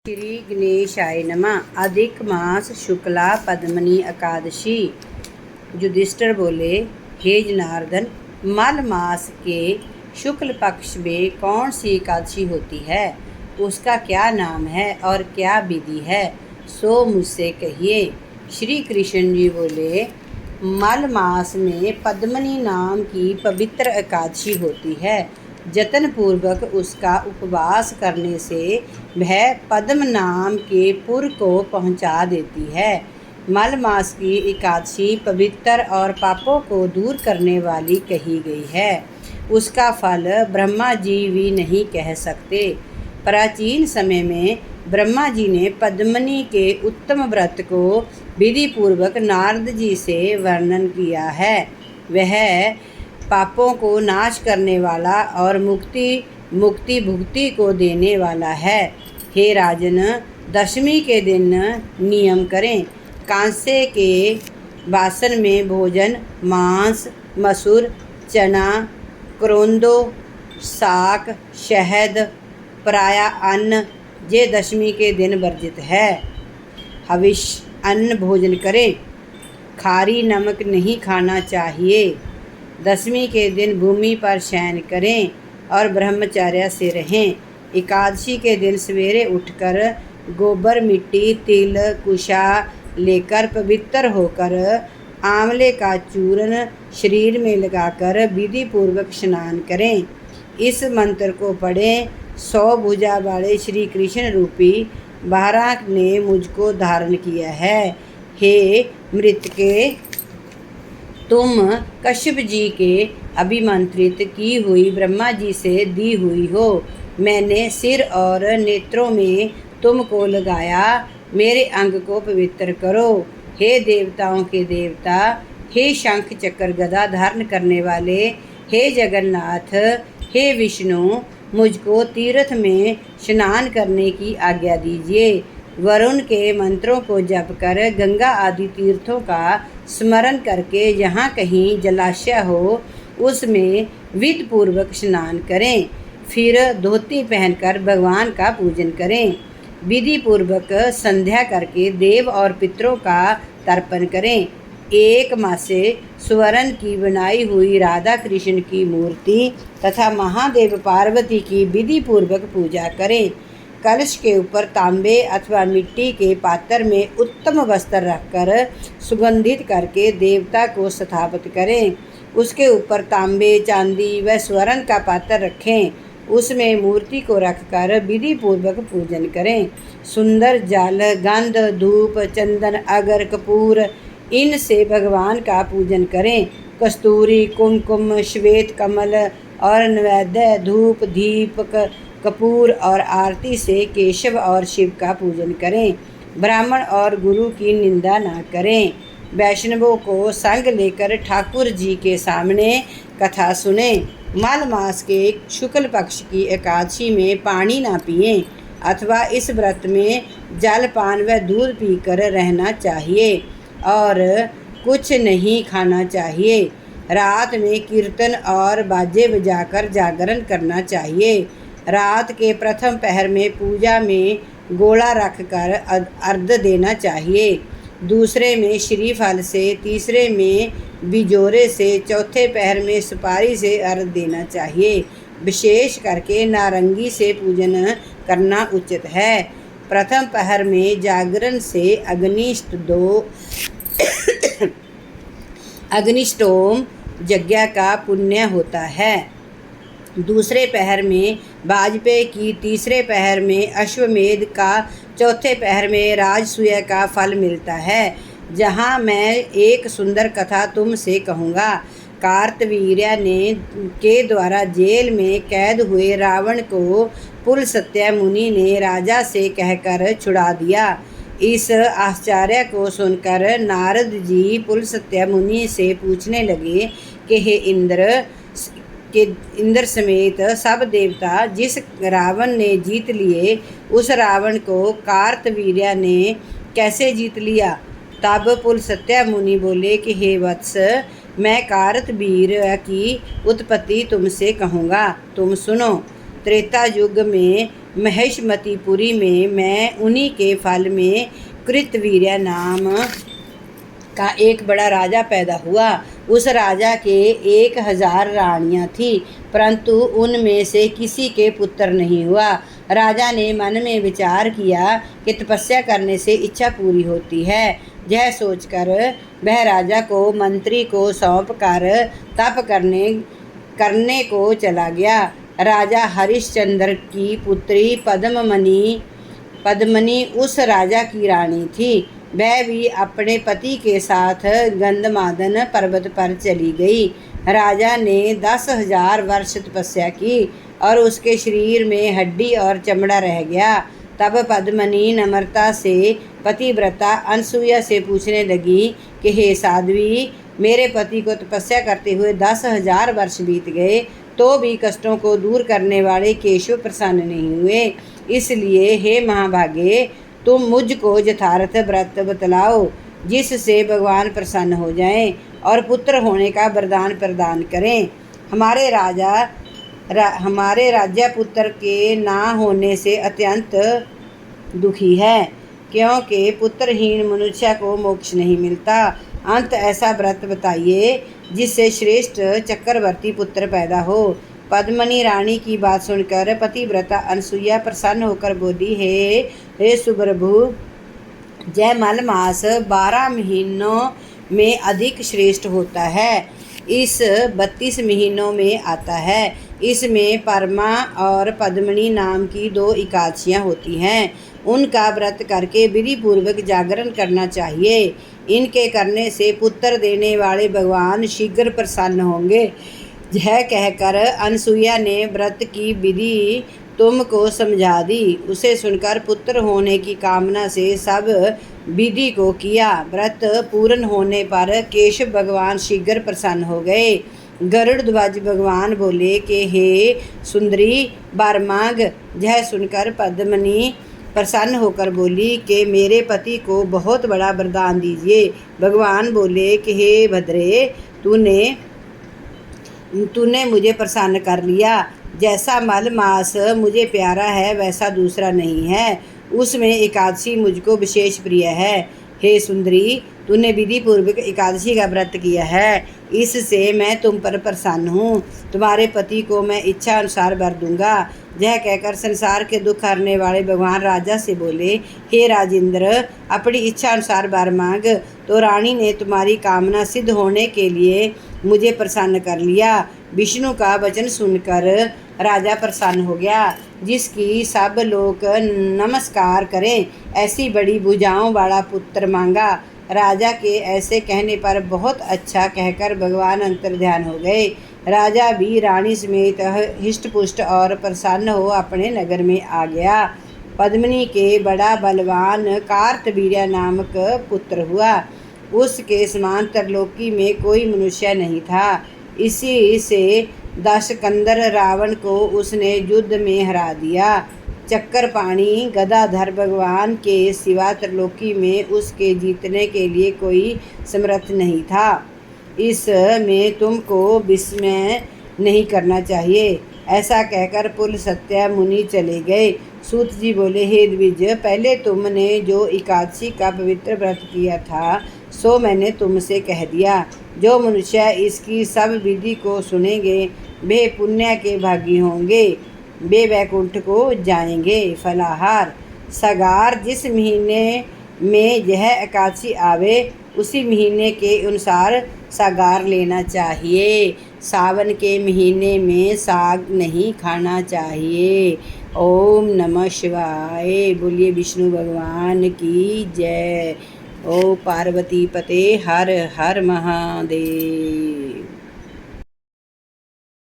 श्री गणेशाय नमः। अधिक मास शुक्ला पद्मनी एकादशी। युधिष्ठिर बोले, हे जनार्दन, मल मास के शुक्ल पक्ष में कौन सी एकादशी होती है, उसका क्या नाम है और क्या विधि है, सो मुझसे कहिए। श्री कृष्ण जी बोले, मल मास में पद्मनी नाम की पवित्र एकादशी होती है। जतन पूर्वक उसका उपवास करने से वह पद्म नाम के पुर को पहुँचा देती है। मल मास की एकादशी पवित्र और पापों को दूर करने वाली कही गई है। उसका फल ब्रह्मा जी भी नहीं कह सकते। प्राचीन समय में ब्रह्मा जी ने पद्मनी के उत्तम व्रत को विधि पूर्वक नारद जी से वर्णन किया है। वह पापों को नाश करने वाला और मुक्ति भुक्ति को देने वाला है। हे राजन, दशमी के दिन नियम करें। कांसे के बासन में भोजन, मांस, मसूर, चना, करोंदो, साग, शहद, पराया अन्न, ये दशमी के दिन वर्जित है। हविष अन्न भोजन करें। खारी नमक नहीं खाना चाहिए। दशमी के दिन भूमि पर शयन करें और ब्रह्मचर्य से रहें। एकादशी के दिन सवेरे उठकर गोबर, मिट्टी, तिल, कुशा लेकर पवित्र होकर आंवले का चूर्ण शरीर में लगाकर विधि पूर्वक स्नान करें। इस मंत्र को पढ़ें। 100 भुजा वाले श्री कृष्ण रूपी बाराक ने मुझको धारण किया है। हे मृतके, तुम कश्यप जी के अभिमंत्रित की हुई ब्रह्मा जी से दी हुई हो। मैंने सिर और नेत्रों में तुमको लगाया। मेरे अंग को पवित्र करो। हे देवताओं के देवता, हे शंख चक्र गदा धारण करने वाले, हे जगन्नाथ, हे विष्णु, मुझको तीर्थ में स्नान करने की आज्ञा दीजिए। वरुण के मंत्रों को जप कर गंगा आदि तीर्थों का स्मरण करके जहाँ कहीं जलाशय हो उसमें विधि पूर्वक स्नान करें। फिर धोती पहनकर भगवान का पूजन करें। विधि पूर्वक संध्या करके देव और पितरों का तर्पण करें। एक मासे स्वर्ण की बनाई हुई राधा कृष्ण की मूर्ति तथा महादेव पार्वती की विधि पूर्वक पूजा करें। कलश के ऊपर तांबे अथवा मिट्टी के पात्र में उत्तम वस्त्र रखकर सुगंधित करके देवता को स्थापित करें। उसके ऊपर तांबे, चांदी व स्वर्ण का पात्र रखें। उसमें मूर्ति को रखकर विधि पूर्वक पूजन करें। सुंदर जल, गंध, धूप, चंदन, अगर, कपूर, इनसे भगवान का पूजन करें। कस्तूरी, कुमकुम, श्वेत कमल और नैवेद्य, धूप, दीपक, कपूर और आरती से केशव और शिव का पूजन करें। ब्राह्मण और गुरु की निंदा न करें। वैष्णवों को संग लेकर ठाकुर जी के सामने कथा सुने। मल मास के शुक्ल पक्ष की एकादशी में पानी ना पिएं अथवा इस व्रत में जलपान व दूध पीकर रहना चाहिए और कुछ नहीं खाना चाहिए। रात में कीर्तन और बाजे बजाकर जागरण करना चाहिए। रात के प्रथम पहर में पूजा में गोला रखकर अर्घ देना चाहिए। दूसरे में श्रीफल से, तीसरे में बिजोरे से, चौथे पहर में सुपारी से अर्घ देना चाहिए। विशेष करके नारंगी से पूजन करना उचित है। प्रथम पहर में जागरण से अग्निष्टोम यज्ञ का पुण्य होता है। दूसरे पहर में वाजपेय की, तीसरे पहर में अश्वमेध का, चौथे पहर में राजसूय का फल मिलता है। जहाँ मैं एक सुंदर कथा तुमसे कहूँगा। कार्तवीर्य के द्वारा जेल में कैद हुए रावण को पुलस्त्य मुनि ने राजा से कहकर छुड़ा दिया। इस आश्चर्य को सुनकर नारद जी पुलस्त्य मुनि से पूछने लगे कि हे इंद्र समेत सब देवता, जिस रावण ने जीत लिए उस रावण को कार्तवीर्य ने कैसे जीत लिया? तब पुलस्त्य मुनि बोले कि हे वत्स, मैं कार्तवीर्य की उत्पत्ति तुमसे कहूँगा, तुम सुनो। त्रेता युग में महेशमतीपुरी में मैं उन्हीं के फल में कृतवीर्य नाम का एक बड़ा राजा पैदा हुआ। उस राजा के 1000 रानियां थीं, परंतु उनमें से किसी के पुत्र नहीं हुआ। राजा ने मन में विचार किया कि तपस्या करने से इच्छा पूरी होती है। यह सोचकर वह राजा को मंत्री को सौंप कर तप करने को चला गया। राजा हरिश्चंद्र की पुत्री पद्मनी उस राजा की रानी थी। वह भी अपने पति के साथ गंधमादन पर्वत पर चली गई। राजा ने 10,000 वर्ष तपस्या की और उसके शरीर में हड्डी और चमड़ा रह गया। तब पद्मनी नम्रता से पतिव्रता अनसुईया से पूछने लगी कि हे साध्वी, मेरे पति को तपस्या करते हुए 10,000 वर्ष बीत गए, तो भी कष्टों को दूर करने वाले केशव प्रसन्न नहीं हुए। इसलिए हे महाभागे, तुम मुझको यथार्थ व्रत बतलाओ जिससे भगवान प्रसन्न हो जाएं और पुत्र होने का वरदान प्रदान करें। हमारे राज्य पुत्र के ना होने से अत्यंत दुखी है, क्योंकि पुत्रहीन मनुष्य को मोक्ष नहीं मिलता। अंत ऐसा व्रत बताइए जिससे श्रेष्ठ चक्रवर्ती पुत्र पैदा हो। पद्मनी रानी की बात सुनकर पतिव्रता अनसुईया प्रसन्न होकर बोली, हे सुप्रभु, जय मल मास 12 महीनों में अधिक श्रेष्ठ होता है। इस 32 महीनों में आता है। इसमें परमा और पद्मनी नाम की 2 एकादशियाँ होती हैं। उनका व्रत करके विधि पूर्वक जागरण करना चाहिए। इनके करने से पुत्र देने वाले भगवान शीघ्र प्रसन्न होंगे। यह कहकर अनसुईया ने व्रत की विधि तुमको समझा दी। उसे सुनकर पुत्र होने की कामना से सब विधि को किया। व्रत पूर्ण होने पर केशव भगवान शीघ्र प्रसन्न हो गए। गरुड़ ध्वज भगवान बोले कि हे सुंदरी वर मांग। यह सुनकर पद्मनी प्रसन्न होकर बोली कि मेरे पति को बहुत बड़ा वरदान दीजिए। भगवान बोले कि हे भद्रे, तूने मुझे प्रसन्न कर लिया। जैसा मल मास मुझे प्यारा है वैसा दूसरा नहीं है। उसमें एकादशी मुझको विशेष प्रिय है। हे सुंदरी, तूने विधि पूर्वक एकादशी का व्रत किया है, इससे मैं तुम पर प्रसन्न हूँ। तुम्हारे पति को मैं इच्छा अनुसार वर दूंगा। यह कहकर संसार के दुख हरने वाले भगवान राजा से बोले, हे राजेंद्र, अपनी इच्छा अनुसार वर मांग। तो रानी ने तुम्हारी कामना सिद्ध होने के लिए मुझे प्रसन्न कर लिया। विष्णु का वचन सुनकर राजा प्रसन्न हो गया। जिसकी सब लोग नमस्कार करें ऐसी बड़ी भुजाओं वाला पुत्र मांगा। राजा के ऐसे कहने पर बहुत अच्छा कहकर भगवान अंतर्ध्यान हो गए। राजा भी रानी समेत हिष्टपुष्ट और प्रसन्न हो अपने नगर में आ गया। पद्मिनी के बड़ा बलवान कार्तवीर्य नामक पुत्र हुआ। उसके समान त्रिलोकी में कोई मनुष्य नहीं था। इसी से दशकंदर रावण को उसने युद्ध में हरा दिया। चक्रपाणी गदाधर भगवान के सिवा त्रिलोकी में उसके जीतने के लिए कोई समर्थ नहीं था। इसमें तुमको विस्मय नहीं करना चाहिए। ऐसा कहकर पुलस्त्य मुनि चले गए। सूत जी बोले, हे द्विज, पहले तुमने जो एकादशी का पवित्र व्रत किया था सो मैंने तुमसे कह दिया। जो मनुष्य इसकी सब विधि को सुनेंगे वे पुण्य के भागी होंगे, वे वैकुंठ को जाएंगे। फलाहार सगार जिस महीने में यह एकादशी आवे उसी महीने के अनुसार सागार लेना चाहिए। सावन के महीने में साग नहीं खाना चाहिए। ओम नमः शिवाय। बोलिए विष्णु भगवान की जय। ओ पार्वती पते हर हर महादेव।